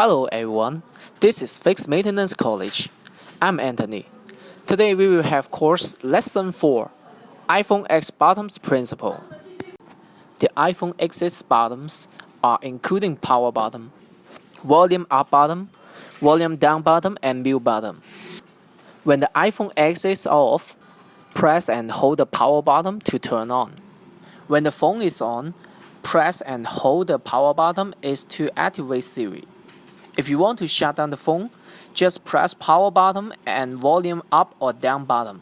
Hello everyone, this is Fixed Maintenance College. I'm Anthony. Today we will have course Lesson 4, iPhone X Bottoms Principle. The iPhone X's bottoms are including power bottom, volume up bottom, volume down bottom, and mute bottom. When the iPhone X is off, press and hold the power bottom to turn on. When the phone is on, press and hold the power bottom is to activate Siri. If you want to shut down the phone, just press power bottom and volume up or down bottom.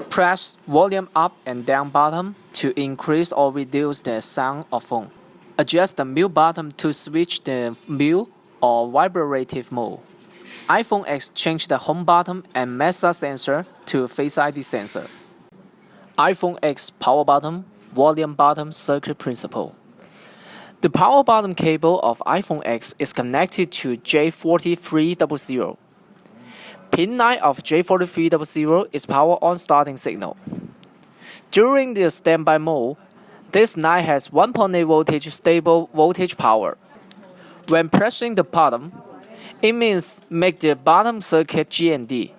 Press volume up and down bottom to increase or reduce the sound of phone. Adjust the mute button to switch the mute or vibrative mode. iPhone X changed the home button and mesa sensor to Face ID sensor. iPhone X power button, volume button circuit principle. The power bottom cable of iPhone X is connected to J4300. Pin 9 of J4300 is power on starting signal. During the standby mode, this 9 has 1.8 voltage stable voltage power. When pressing the bottom, it means make the bottom circuit GND.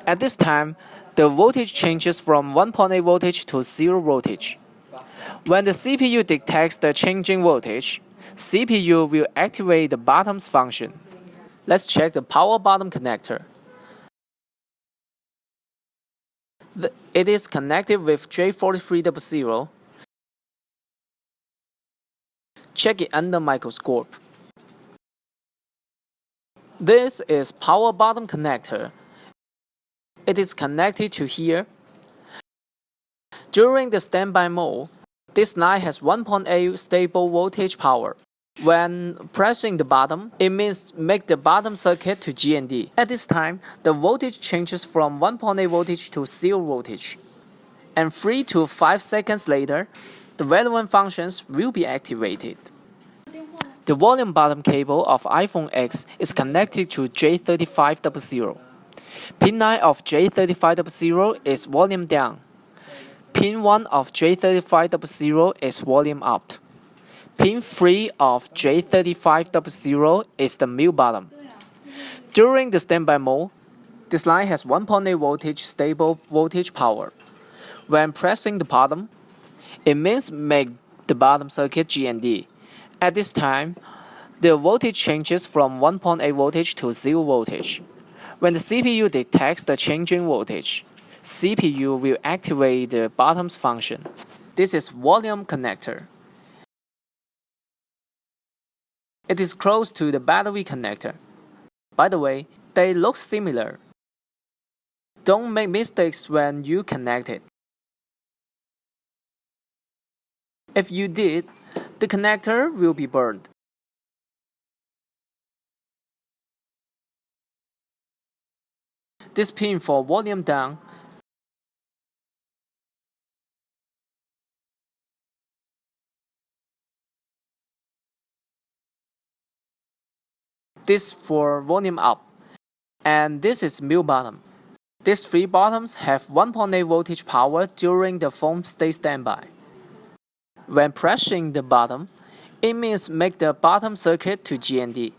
At this time, the voltage changes from 1.8 voltage to 0 voltage. When the CPU detects the changing voltage, CPU will activate the bottoms function. Let's check the power bottom connector. It is connected with J4300. Check it under microscope. This is power bottom connector. It is connected to here. During the standby mode, this 9 has 1.8 stable voltage power. When pressing the bottom, it means make the bottom circuit to GND. At this time, the voltage changes from 1.8 voltage to 0 voltage. And 3 to 5 seconds later, the relevant functions will be activated. The volume bottom cable of iPhone X is connected to J3500. Pin 9 of J3500 is volume down. Pin 1 of J3500 is volume up. Pin 3 of J3500 is the mute bottom. During the standby mode, this line has 1.8 voltage stable voltage power. When pressing the bottom, it means make the bottom circuit GND. At this time, the voltage changes from 1.8 voltage to 0 voltage. When the CPU detects the changing voltage, CPU will activate the bottoms function. This is volume connector. It is close to the battery connector. By the way, they look similar. Don't make mistakes when you connect it. If you did, the connector will be burned. This pin for volume down. This for volume up, and this is mute bottom. These 3 bottoms have 1.8 voltage power during the phone stays standby. When pressing the bottom, it means make the bottom circuit to GND.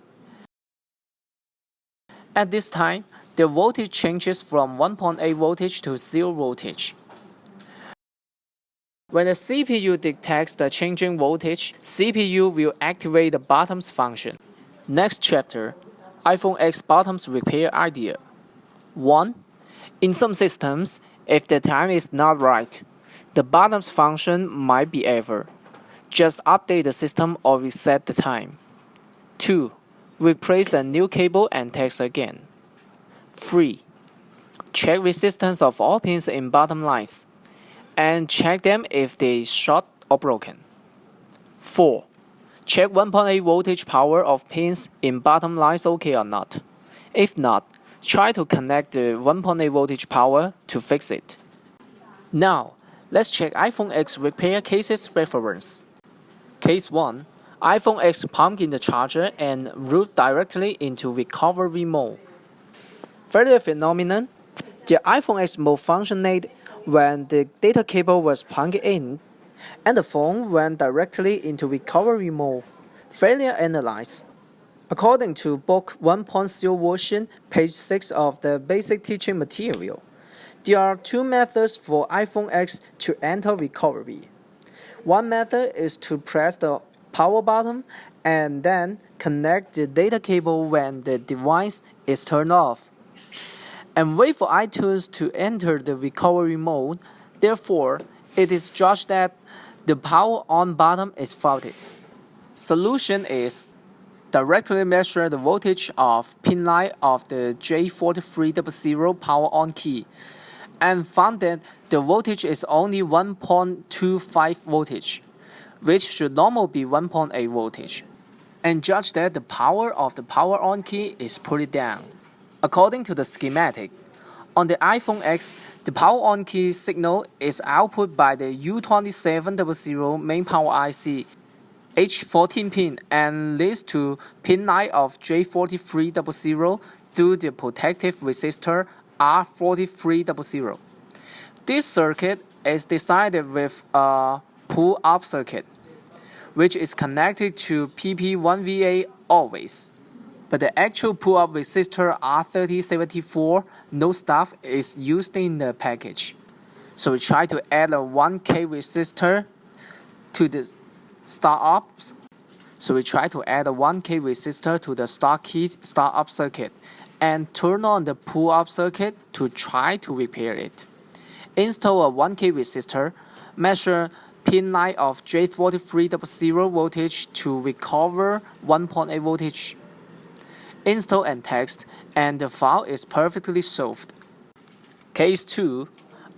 At this time, the voltage changes from 1.8 voltage to 0 voltage. When the CPU detects the changing voltage, CPU will activate the bottoms function. Next chapter, iPhone X bottoms repair idea. 1. In some systems, if the time is not right, the bottoms function might be error. Just update the system or reset the time. 2. Replace a new cable and test again. 3. Check resistance of all pins in bottom lines and check them if they short or broken. 4. Check 1.8 voltage power of pins in bottom lines okay or not. If not, try to connect the 1.8 voltage power to fix it. Now, let's check iPhone X repair cases reference. Case 1. iPhone X plug in the charger and root directly into recovery mode. Failure phenomenon. The iPhone X mode functioned when the data cable was plugged in and the phone went directly into recovery mode. Failure analyzed. According to Book 1.0 version, page 6 of the basic teaching material, there are two methods for iPhone X to enter recovery. One method is to press the power button and then connect the data cable when the device is turned off, and wait for iTunes to enter the recovery mode. Therefore, it is judged that the power on button is faulty. Solution is directly measure the voltage of pin line of the J4300 power on key and found that the voltage is only 1.25 voltage, which should normally be 1.8 voltage, and judge that the power of the power on key is put down. According to the schematic, on the iPhone X, the power on key signal is output by the U2700 main power IC H14 pin and leads to pin 9 of J4300 through the protective resistor R4300. This circuit is designed with a pull-up circuit, which is connected to PP1VA always. But the actual pull-up resistor R3074 no stuff is used in the package. So we try to add a 1K resistor to the startup startup circuit and turn on the pull-up circuit to try to repair it. Install a 1K resistor, measure pin 9 of J4300 voltage to recover 1.8 voltage. Install and test, and the file is perfectly solved. Case 2.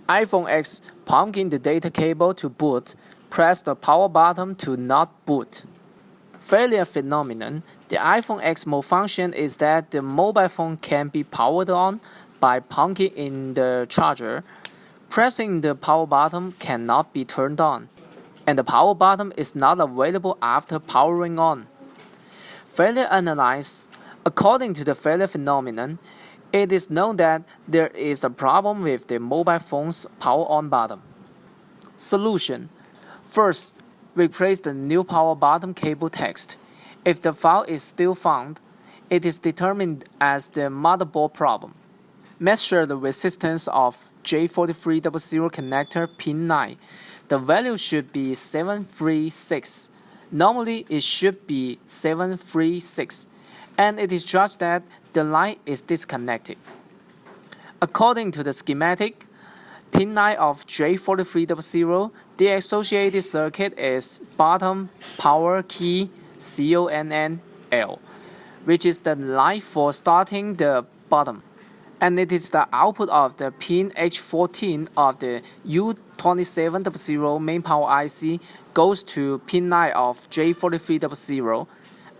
iPhone X plugging the data cable to boot. Press the power button to not boot. Failure phenomenon. The iPhone X malfunction is that the mobile phone can be powered on by plugging in the charger. Pressing the power button cannot be turned on, and the power button is not available after powering on. Failure analysis. According to the failure phenomenon, it is known that there is a problem with the mobile phone's power on button. Solution. First, replace the new power button cable text. If the file is still found, it is determined as the motherboard problem. Measure the resistance of J4300 connector pin 9. The value should be 736. Normally, it should be 736, and it is judged that the line is disconnected. According to the schematic, pin 9 of J4300, the associated circuit is bottom power key CONNL, which is the line for starting the bottom, and it is the output of the pin H14 of the U2700 main power IC goes to pin 9 of J4300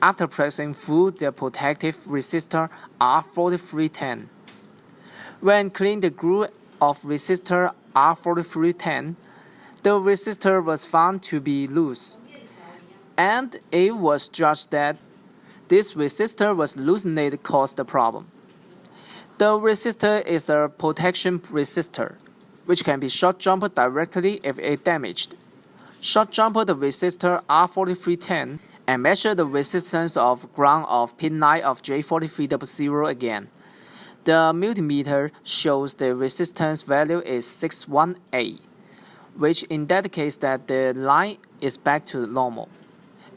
after pressing through the protective resistor R4310. When cleaning the groove of resistor R4310, the resistor was found to be loose, and it was judged that this resistor was loosened caused the problem. The resistor is a protection resistor, which can be short jumped directly if it damaged. Short jump the resistor R4310 and measure the resistance of ground of pin 9 of J4300 again. The multimeter shows the resistance value is 61A, which indicates that the line is back to normal.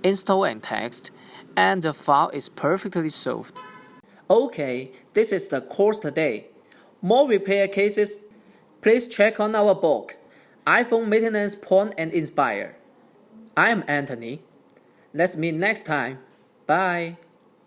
Install and test, and the file is perfectly solved. Okay, this is the course today. More repair cases, please check on our book, iPhone Maintenance Point and Inspire. I am Anthony. Let's meet next time. Bye.